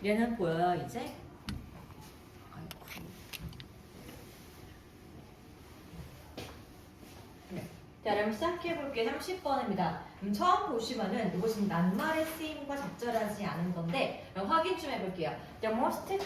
얘는 보여요, 이제? 네. 자, 그럼 시작해볼게요. 30번입니다. 처음 보시면은 이것은 낱말의 쓰임과 적절하지 않은 건데 확인 좀 해볼게요. The most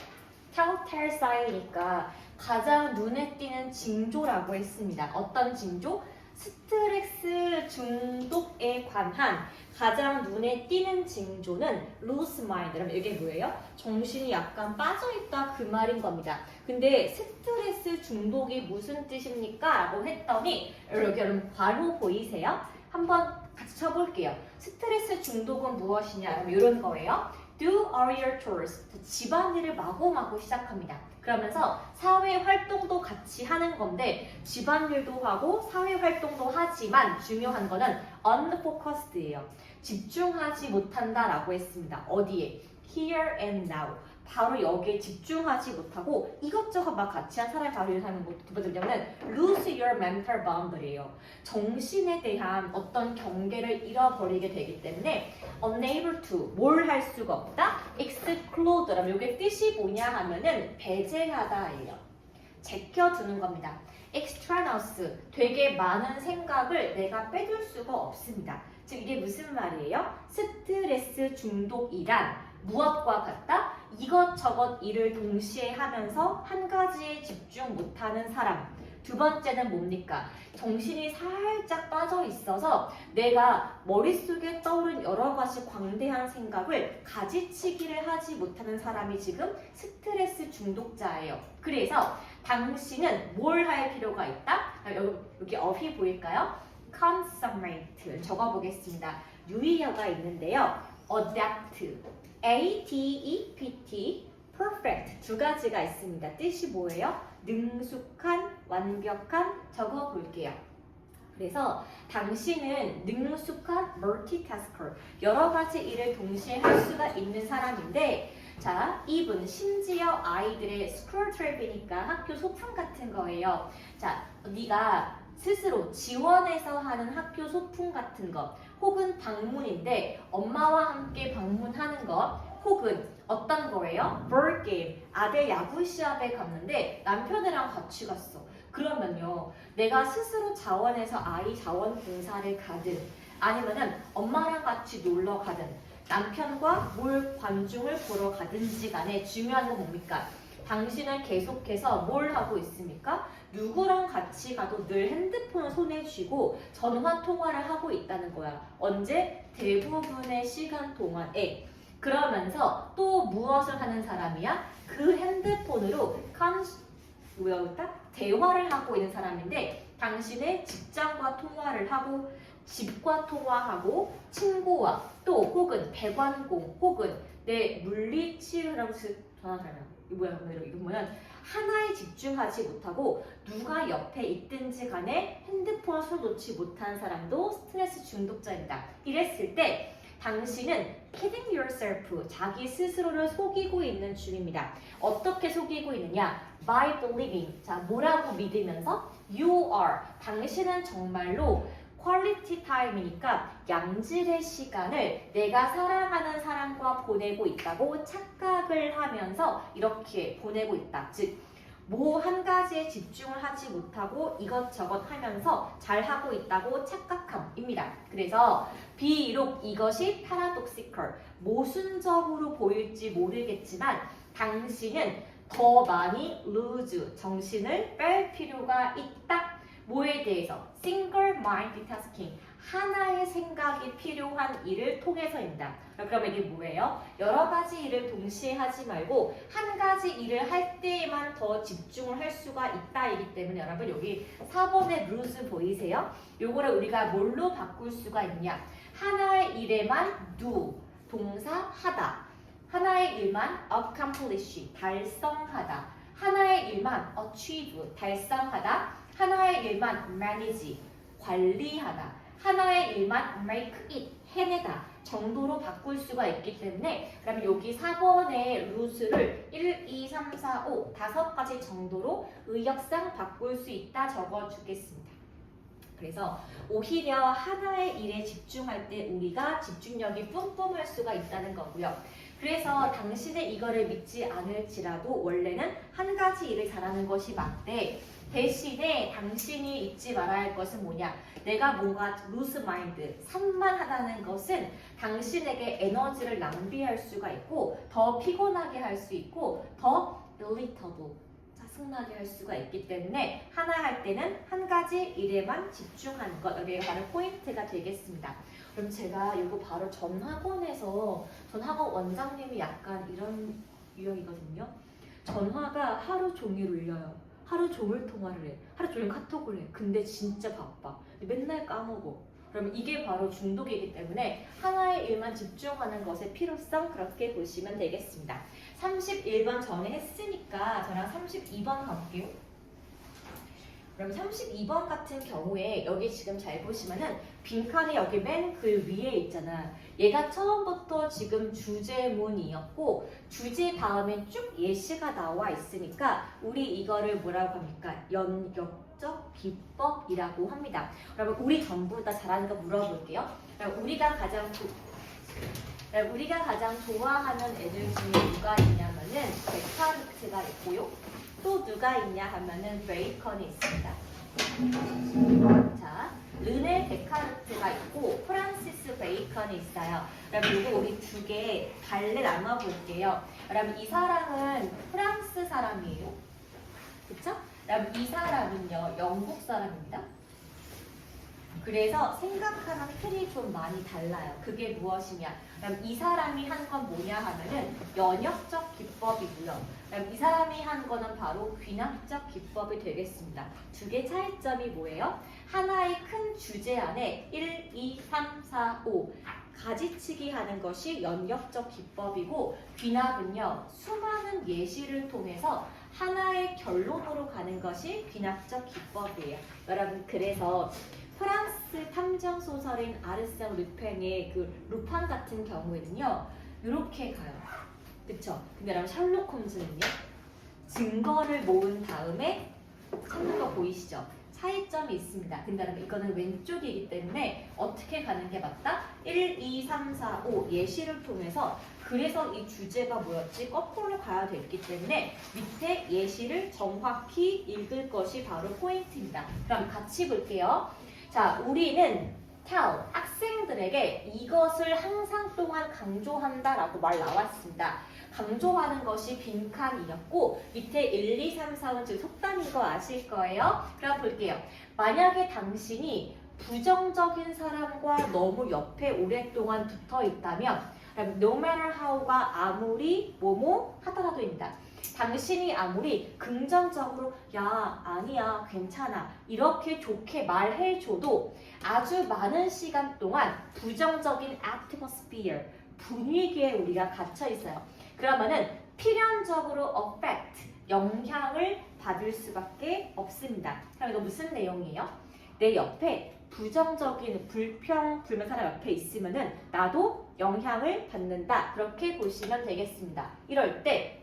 telltale sign이니까 가장 눈에 띄는 징조라고 했습니다. 어떤 징조? 스트레스 중독에 관한 가장 눈에 띄는 징조는 lose mind. 그러면 이게 뭐예요? 정신이 약간 빠져있다 그 말인 겁니다. 근데 스트레스 중독이 무슨 뜻입니까? 라고 했더니 여기 여러분 괄호 보이세요? 한번 같이 쳐볼게요. 스트레스 중독은 무엇이냐? 그럼 이런 거예요. Do all your chores. 집안일을 마구마구 시작합니다. 그러면서 사회활동도 같이 하는 건데 집안일도 하고 사회활동도 하지만 중요한 거는 unfocused예요. 집중하지 못한다라고 했습니다. 어디에? Here and now. 바로 여기에 집중하지 못하고 이것저것 막 같이 한 사람이 바로 이런 사람은 두 번째 뭐냐면 lose your mental boundary예요. 정신에 대한 어떤 경계를 잃어버리게 되기 때문에 unable to 뭘 할 수가 없다. exclude라면 이게 뜻이 뭐냐 하면은 배제하다예요. 제껴두는 겁니다. extraneous 되게 많은 생각을 내가 빼둘 수가 없습니다. 즉 이게 무슨 말이에요? 스트레스 중독이란 무엇과 같다? 이것저것 일을 동시에 하면서 한 가지에 집중 못하는 사람. 두 번째는 뭡니까? 정신이 살짝 빠져 있어서 내가 머릿속에 떠오른 여러 가지 광대한 생각을 가지치기를 하지 못하는 사람이 지금 스트레스 중독자예요. 그래서 당신은 뭘 할 필요가 있다? 여기 어휘 보일까요? consummate 적어보겠습니다. 유의어가 있는데요. adapt, A-D-E-P-T, perfect 두 가지가 있습니다. 뜻이 뭐예요? 능숙한, 완벽한 적어볼게요. 그래서 당신은 능숙한 multitasker, 여러 가지 일을 동시에 할 수가 있는 사람인데 자, even 심지어 아이들의 school trip이니까 학교 소풍 같은 거예요. 자, 네가 스스로 지원해서 하는 학교 소풍 같은 것 혹은 방문인데 엄마와 함께 방문하는 것 혹은 어떤 거예요? board game, 아들 야구 시합에 갔는데 남편이랑 같이 갔어. 그러면요, 내가 스스로 자원해서 아이 자원 봉사를 가든 아니면은 엄마랑 같이 놀러 가든 남편과 뭘 관중을 보러 가든지 간에 중요한 건 뭡니까? 당신은 계속해서 뭘 하고 있습니까? 누구랑 같이 가도 늘 핸드폰을 손에 쥐고 전화 통화를 하고 있다는 거야. 언제? 대부분의 시간 동안에. 그러면서 또 무엇을 하는 사람이야? 그 핸드폰으로 대화를 하고 있는 사람인데 당신의 직장과 통화를 하고 집과 통화하고 친구와 또 혹은 배관공 혹은 내 물리치료라고 전화하는 사람이야. 이거 뭐냐면 하나에 집중하지 못하고 누가 옆에 있든지 간에 핸드폰을 손 놓지 못하는 사람도 스트레스 중독자입니다. 이랬을 때 당신은 kidding yourself, 자기 스스로를 속이고 있는 중입니다. 어떻게 속이고 있느냐? By believing, 자 뭐라고 믿으면서 you are, 당신은 정말로 퀄리티 타임이니까 양질의 시간을 내가 사랑하는 사람과 보내고 있다고 착각을 하면서 이렇게 보내고 있다. 즉, 뭐 한 가지에 집중을 하지 못하고 이것저것 하면서 잘하고 있다고 착각함입니다. 그래서 비록 이것이 paradoxical, 모순적으로 보일지 모르겠지만 당신은 더 많이 lose, 정신을 뺄 필요가 있다. 뭐에 대해서? single minded tasking, 하나의 생각이 필요한 일을 통해서입니다. 그러면 이게 뭐예요? 여러 가지 일을 동시에 하지 말고 한 가지 일을 할 때에만 더 집중을 할 수가 있다이기 때문에 여러분 여기 4번의 lose 보이세요? 요거를 우리가 뭘로 바꿀 수가 있냐? 하나의 일에만 do, 동사 하다. 하나의 일만 accomplish, 달성하다. 하나의 일만 achieve, 달성하다. 하나의 일만 manage, 관리하다. 하나의 일만 make it, 해내다 정도로 바꿀 수가 있기 때문에 그러면 여기 4번의 루스를 1, 2, 3, 4, 5 5가지 정도로 의역상 바꿀 수 있다 적어주겠습니다. 그래서 오히려 하나의 일에 집중할 때 우리가 집중력이 뿜뿜할 수가 있다는 거고요. 그래서 당신의 이거를 믿지 않을지라도 원래는 한 가지 일을 잘하는 것이 맞대. 대신에 당신이 잊지 말아야 할 것은 뭐냐? 내가 뭔가 lose mind, 산만하다는 것은 당신에게 에너지를 낭비할 수가 있고 더 피곤하게 할 수 있고 더 irritable, 짜증나게 할 수가 있기 때문에 하나 할 때는 한 가지 일에만 집중하는 것, 여기가 바로 포인트가 되겠습니다. 그럼 제가 이거 바로 전 학원 원장님이 약간 이런 유형이거든요. 전화가 하루 종일 울려요. 하루 종일 통화를 해. 하루 종일 카톡을 해. 근데 진짜 바빠. 맨날 까먹어. 그럼 이게 바로 중독이기 때문에 하나의 일만 집중하는 것의 필요성 그렇게 보시면 되겠습니다. 31번 전에 했으니까 저랑 32번 가볼게요. 그럼 32번 같은 경우에 여기 지금 잘 보시면은 빈칸이 여기 맨 글 위에 있잖아. 얘가 처음부터 지금 주제문이었고 주제 다음에 쭉 예시가 나와 있으니까 우리 이거를 뭐라고 합니까? 연역적 기법이라고 합니다. 여러분 우리 전부 다 잘하는 거 물어볼게요. 우리가 가장 좋아하는 애들 중에 누가 있냐면은 데카르트가 있고요. 또 누가 있냐 하면은 베이컨이 있습니다. 자, 르네 데카르트가 있고 프란시스 베이컨이 있어요. 여러분 이거 우리 두 개 갈래 나눠볼게요. 여러분 이 사람은 프랑스 사람이에요. 그쵸? 여러분 이 사람은요 영국 사람입니다. 그래서 생각하는 틀이 좀 많이 달라요. 그게 무엇이냐? 그럼 이 사람이 한 건 뭐냐 하면은 연역적 기법이고요. 그럼 이 사람이 한 거는 바로 귀납적 기법이 되겠습니다. 두 개 차이점이 뭐예요? 하나의 큰 주제 안에 1, 2, 3, 4, 5 가지치기 하는 것이 연역적 기법이고 귀납은요 수많은 예시를 통해서 하나의 결론으로 가는 것이 귀납적 기법이에요. 여러분 그래서 프랑스 탐정 소설인 아르센 루팽의 그 루팡 같은 경우에는요 이렇게 가요. 그쵸? 근데 여러분 셜록 홈즈는요 증거를 모은 다음에 찾는 거 보이시죠? 차이점이 있습니다. 근데 여러분 이거는 왼쪽이기 때문에 어떻게 가는 게 맞다? 1, 2, 3, 4, 5 예시를 통해서 그래서 이 주제가 뭐였지? 거꾸로 가야 됐기 때문에 밑에 예시를 정확히 읽을 것이 바로 포인트입니다. 그럼 같이 볼게요. 자, 우리는 tell 학생들에게 이것을 항상 동안 강조한다라고 말 나왔습니다. 강조하는 것이 빈칸이었고 밑에 1, 2, 3, 4는 지금 속담인 거 아실 거예요. 그럼 볼게요. 만약에 당신이 부정적인 사람과 너무 옆에 오랫동안 붙어 있다면 no matter how가 아무리 뭐뭐 하더라도입니다. 당신이 아무리 긍정적으로 야 아니야 괜찮아 이렇게 좋게 말해줘도 아주 많은 시간 동안 부정적인 atmosphere 분위기에 우리가 갇혀 있어요. 그러면은 필연적으로 affect 영향을 받을 수밖에 없습니다. 그럼 이거 무슨 내용이에요? 내 옆에 부정적인 불평 불만 사람 옆에 있으면은 나도 영향을 받는다. 그렇게 보시면 되겠습니다. 이럴 때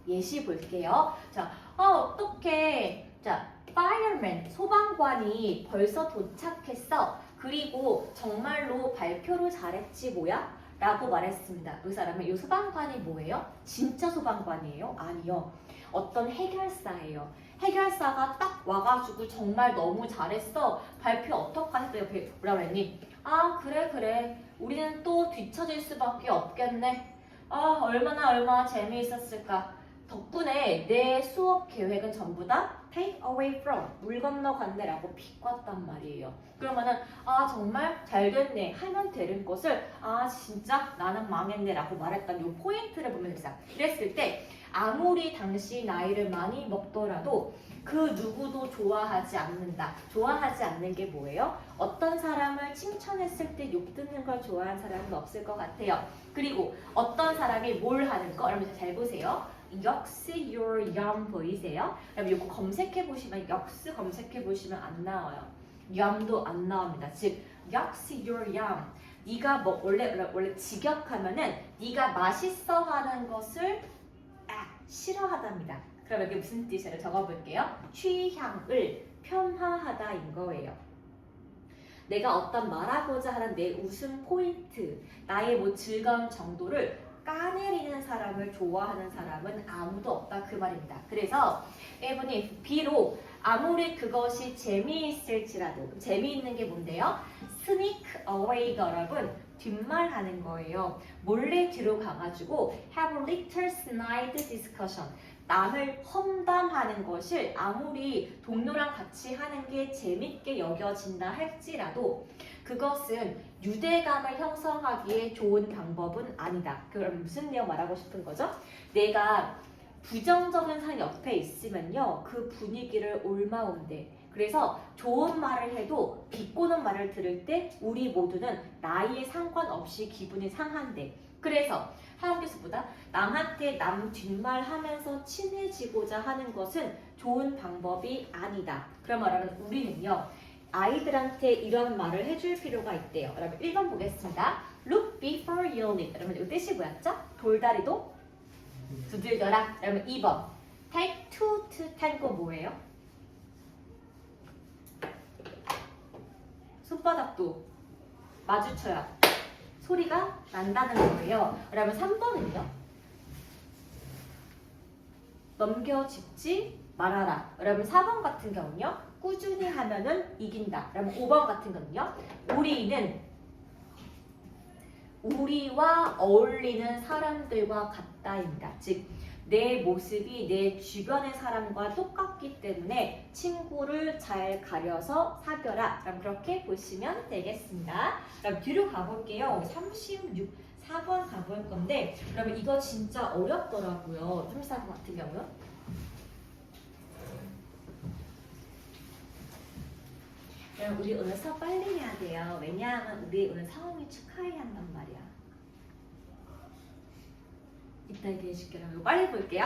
예시 볼게요. 자, 어떡해. 자, fireman, 소방관이 벌써 도착했어. 그리고 정말로 발표를 잘했지 뭐야? 라고 말했습니다. 그 사람은 이 소방관이 뭐예요? 진짜 소방관이에요? 아니요. 어떤 해결사예요. 해결사가 딱 와가지고 정말 너무 잘했어. 발표 어떡하셨어요? 뭐라고 했니? 아 그래. 우리는 또 뒤처질 수밖에 없겠네. 아 얼마나 재미있었을까. 덕분에 내 수업 계획은 전부 다 take away from, 물 건너간대라고 비꼬았단 말이에요. 그러면은 아 정말 잘됐네 하면 되는 것을 아 진짜 나는 망했네 라고 말했던 이 포인트를 보면 됩니다. 이랬을 때 아무리 당시 나이를 많이 먹더라도 그 누구도 좋아하지 않는다. 좋아하지 않는 게 뭐예요? 어떤 사람을 칭찬했을 때 욕 듣는 걸 좋아하는 사람은 없을 것 같아요. 그리고 어떤 사람이 뭘 하는 거? 여러분 잘 보세요. 역시 you're young 보이세요? 여러분 이거 검색해보시면 역시 검색해보시면 안 나와요. young도 안 나옵니다. 즉 역시 you're young. 네가 뭐 원래 직역하면은 네가 맛있어 하는 것을 싫어하답니다. 그럼 여기 무슨 뜻이에요? 적어볼게요. 취향을 편화하다인 거예요. 내가 어떤 말하고자 하는 내 웃음 포인트, 나의 뭐 즐거움 정도를 까내리는 사람을 좋아하는 사람은 아무도 없다 그 말입니다. 그래서 even if 비록 아무리 그것이 재미있을지라도 재미있는 게 뭔데요? sneak away가 여러분 뒷말하는 거예요. 몰래 뒤로 가가지고 have a little snide discussion 남을 험담하는 것을 아무리 동료랑 같이 하는 게 재밌게 여겨진다 할지라도 그것은 유대감을 형성하기에 좋은 방법은 아니다. 그럼 무슨 내용 말하고 싶은 거죠? 내가 부정적인 사람 옆에 있으면요. 그 분위기를 옮아온대. 그래서 좋은 말을 해도 비꼬는 말을 들을 때 우리 모두는 나이에 상관없이 기분이 상한대. 그래서 하용교수보다 남한테 남 뒷말 하면서 친해지고자 하는 것은 좋은 방법이 아니다. 그런 말하면 우리는요. 아이들한테 이런 말을 해줄 필요가 있대요. 여러분 1번 보겠습니다. Look before you leap. 여러분 이 뜻이 뭐였죠? 돌다리도 두들겨라. 여러분 2번 Take two to tango 뭐예요? 손바닥도 마주쳐야 소리가 난다는 거예요. 여러분 3번은요? 넘겨짚지 말아라. 여러분 4번 같은 경우는요. 꾸준히 하면은 이긴다. 여러분 5번 같은 거는요. 우리는 우리와 어울리는 사람들과 같다입니다. 즉 내 모습이 내 주변의 사람과 똑같기 때문에 친구를 잘 가려서 사겨라. 그럼 그렇게 보시면 되겠습니다. 그럼 뒤로 가볼게요. 4번 가볼 건데 그러면 이거 진짜 어렵더라고요. 34번 같은 경우는. 그럼 우리 오늘 수업 빨리 해야 돼요. 왜냐하면 우리 오늘 상황이 축하해야 한단 말이야. 이따 얘기해줄게요. 이거 빨리 볼게요.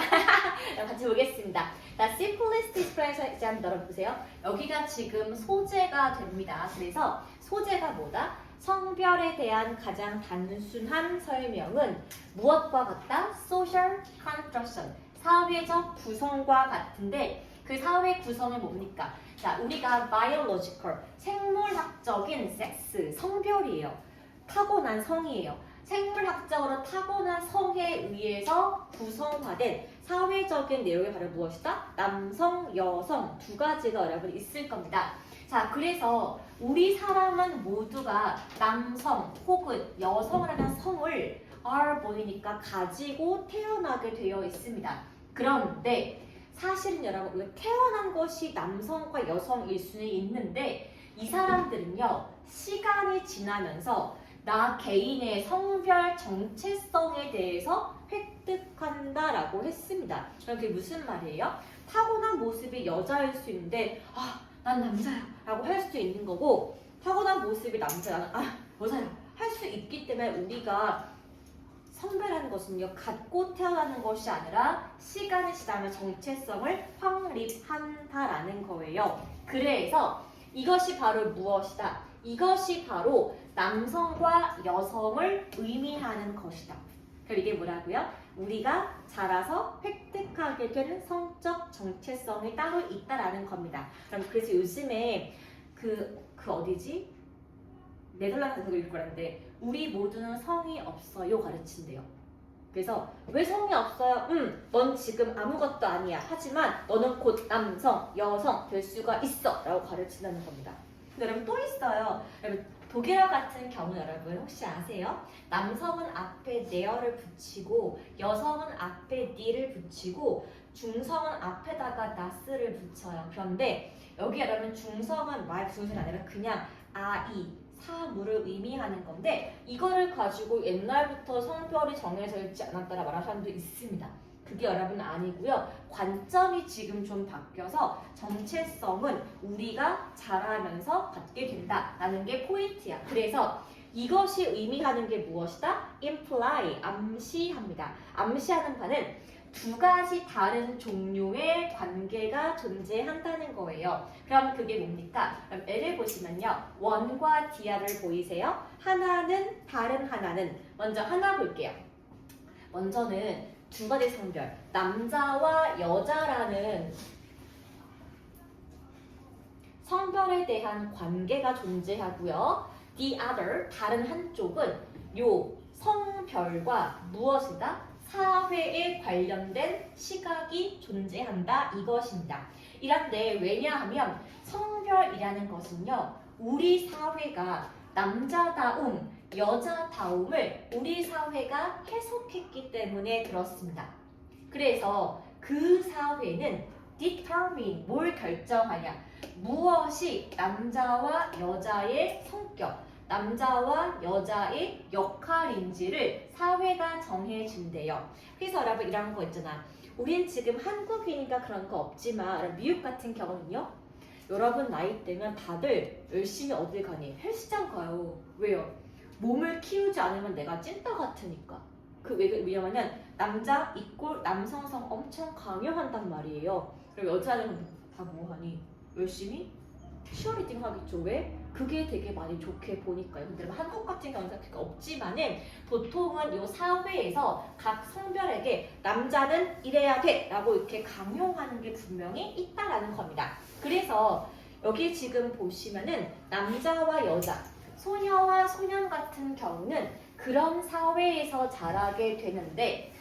같이 보겠습니다. 자, simplest expression 한번 들어보세요. 여기가 지금 소재가 됩니다. 그래서 소재가 뭐다? 성별에 대한 가장 단순한 설명은 무엇과 같다? social construction. 사회적 구성과 같은데 그 사회 구성은 뭡니까? 자, 우리가 biological, 생물학적인 섹스, 성별이에요. 타고난 성이에요. 생물학적으로 타고난 성에 의해서 구성화된 사회적인 내용이 바로 무엇이다? 남성, 여성 두 가지가 여러분 있을 겁니다. 자, 그래서 우리 사람은 모두가 남성 혹은 여성이라는 성을 R 보이니까 가지고 태어나게 되어 있습니다. 그런데 사실은 여러분 우리가 태어난 것이 남성과 여성일 수는 있는데 이 사람들은요 시간이 지나면서 나 개인의 성별 정체성에 대해서 획득한다라고 했습니다. 그럼 그게 무슨 말이에요? 타고난 모습이 여자일 수 있는데 난 남자야 라고 할 수도 있는 거고 타고난 모습이 남자야 여자야 할 수 있기 때문에 우리가 성별하는 것은요 갖고 태어나는 것이 아니라 시간이 지나면 정체성을 확립한다라는 거예요. 그래서 이것이 바로 무엇이다? 이것이 바로 남성과 여성을 의미하는 것이다. 그럼 이게 뭐라고요? 우리가 자라서 획득하게 되는 성적 정체성이 따로 있다라는 겁니다. 그럼 그래서 요즘에 그 어디지? 네덜란드에서 읽을 거란데 우리 모두는 성이 없어요 가르친대요. 그래서 왜 성이 없어요? 넌 지금 아무것도 아니야. 하지만 너는 곧 남성, 여성 될 수가 있어 라고 가르친다는 겁니다. 근데 여러분 또 있어요. 여러분 독일어 같은 경우 여러분 혹시 아세요? 남성은 앞에 there를 붙이고 여성은 앞에 the를 붙이고 중성은 앞에다가 nas를 붙여요. 그런데 여기 여러분 중성은 말 중성이 아니라 그냥 사물을 의미하는 건데 이거를 가지고 옛날부터 성별이 정해져 있지 않았다라 말하는 사람도 있습니다. 그게 여러분 아니고요. 관점이 지금 좀 바뀌어서 정체성은 우리가 자라면서 갖게 된다라는 게 포인트야. 그래서 이것이 의미하는 게 무엇이다? imply, 암시합니다. 암시하는 바는 두 가지 다른 종류의 관계가 존재한다는 거예요. 그럼 그게 뭡니까? 그럼 예를 보시면요. 원과 디아를 보이세요? 하나는 다른 하나는 먼저 하나 볼게요. 먼저는 두 가지 성별, 남자와 여자라는 성별에 대한 관계가 존재하고요. The other, 다른 한쪽은 요 성별과 무엇이다? 사회에 관련된 시각이 존재한다 이것입니다. 이런데 왜냐하면 성별이라는 것은요, 우리 사회가 남자다움, 여자다움을 우리 사회가 해석했기 때문에 그렇습니다. 그래서 그 사회는 determine, 뭘 결정하냐? 무엇이 남자와 여자의 성격, 남자와 여자의 역할인지를 사회가 정해준대요. 그래서 여러분 이런 거 있잖아. 우린 지금 한국이니까 그런 거 없지만 미국 같은 경우는요. 여러분 나이 때면 다들 열심히 어딜 가니? 헬스장 가요. 왜요? 몸을 키우지 않으면 내가 찐따 같으니까. 왜냐면은 남자 이꼴 남성성 엄청 강요한단 말이에요. 그리고 여자는 다 뭐하니? 열심히 치어리딩 하겠죠. 왜? 그게 되게 많이 좋게 보니까요. 근데 한국 같은 경우는 그게 없지만은 보통은 이 사회에서 각 성별에게 남자는 이래야 돼 라고 이렇게 강요하는 게 분명히 있다라는 겁니다. 그래서 여기 지금 보시면은 남자와 여자, 소녀와 소년 같은 경우는 그런 사회에서 자라게 되는데,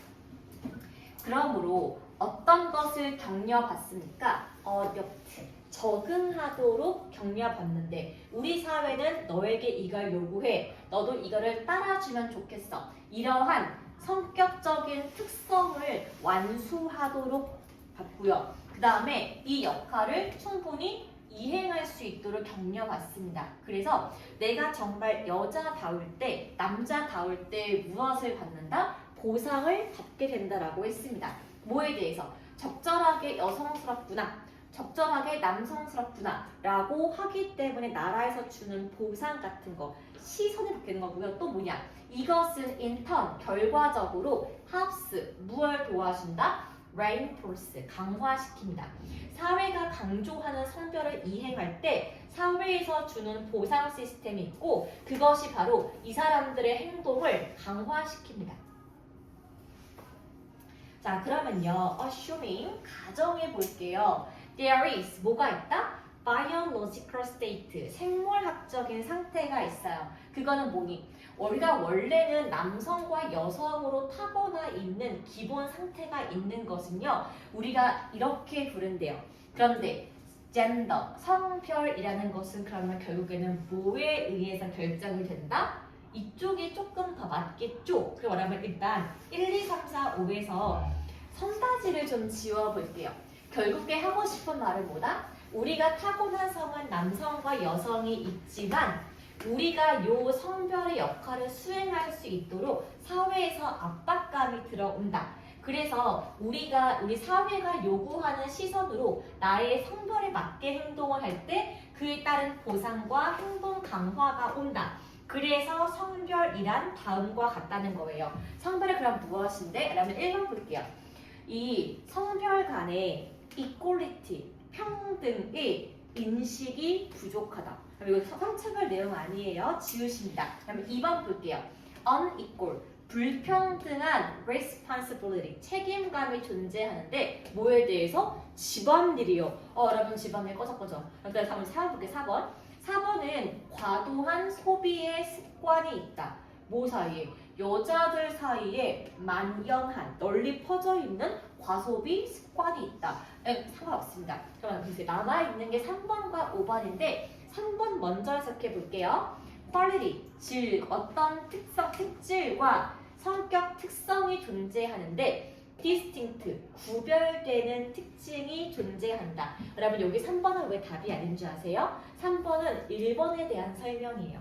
그러므로 어떤 것을 격려받습니까? 어댑트, 적응하도록 격려받는데, 우리 사회는 너에게 이걸 요구해. 너도 이거를 따라주면 좋겠어. 이러한 성격적인 특성을 완수하도록 받고요. 그 다음에 이 역할을 충분히 이행할 수 있도록 격려받습니다. 그래서 내가 정말 여자다울 때, 남자다울 때 무엇을 받는다? 보상을 받게 된다라고 했습니다. 뭐에 대해서? 적절하게 여성스럽구나, 적절하게 남성스럽구나 라고 하기 때문에 나라에서 주는 보상 같은 거, 시선이 바뀌는 거고요. 또 뭐냐? 이것은 인턴, 결과적으로 helps, 무엇을 도와준다? reinforce, 강화시킵니다. 사회가 강조하는 성별을 이행할 때 사회에서 주는 보상 시스템이 있고, 그것이 바로 이 사람들의 행동을 강화시킵니다. 자, 그러면요, assuming, 가정해 볼게요. There is, 뭐가 있다? biological state, 생물학적인 상태가 있어요. 그거는 뭐니? 우리가 원래는 남성과 여성으로 타고나 있는 기본 상태가 있는 것은요, 우리가 이렇게 부른대요. 그런데 젠더, 성별이라는 것은 그러면 결국에는 뭐에 의해서 결정이 된다? 이쪽이 조금 더 맞겠죠? 그러면 일단 1, 2, 3, 4, 5에서 선다지를 좀 지워볼게요. 결국에 하고 싶은 말은 뭐다? 우리가 타고난 성은 남성과 여성이 있지만 우리가 요 성별의 역할을 수행할 수 있도록 사회에서 압박감이 들어온다. 그래서 우리 사회가 요구하는 시선으로 나의 성별에 맞게 행동을 할 때 그에 따른 보상과 행동 강화가 온다. 그래서 성별이란 다음과 같다는 거예요. 성별이 그럼 무엇인데? 그러면 1번 볼게요. 이 성별 간의 equality, 평등의 인식이 부족하다. 이거 성차별 내용 아니에요. 지우십니다. 그러면 2번 볼게요. unequal, 불평등한 responsibility, 책임감이 존재하는데 뭐에 대해서? 집안일이요. 여러분 집안일 꺼져. 그러니까 한번 4번 볼게요. 4번. 4번은 과도한 소비의 습관이 있다. 뭐 사이에? 여자들 사이에 만연한, 널리 퍼져 있는 과소비 습관이 있다. 상관없습니다. 그럼 이제 남아있는 게 3번과 5번인데 3번 먼저 해석해 볼게요. quality, 질, 어떤 특질과 성격 특성이 존재하는데 distinct, 구별되는 특징이 존재한다. 여러분 여기 3번은 왜 답이 아닌 줄 아세요? 3번은 1번에 대한 설명이에요.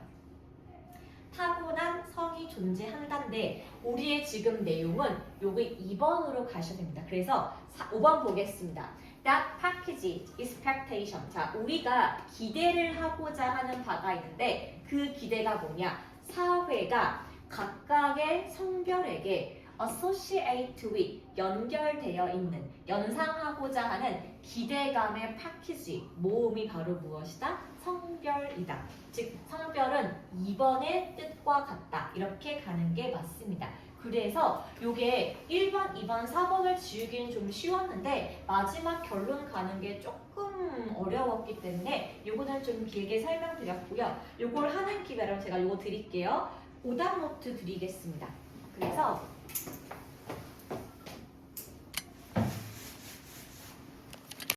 타고난 성이 존재한다인데 우리의 지금 내용은 여기 2번으로 가셔야 됩니다. 그래서 5번 보겠습니다. That package expectation. 자, 우리가 기대를 하고자 하는 바가 있는데 그 기대가 뭐냐? 사회가 각각의 성별에게 associate with, 연결되어 있는, 연상하고자 하는 기대감의 패키지, 모음이 바로 무엇이다? 성별이다. 즉 성별은 2번의 뜻과 같다. 이렇게 가는 게 맞습니다. 그래서 요게 1번, 2번, 4번을 지우기는 좀 쉬웠는데 마지막 결론 가는 게 조금 어려웠기 때문에 요거는 좀 길게 설명드렸고요. 요걸 하는 기회로 제가 요거 드릴게요. 오답 노트 드리겠습니다. 그래서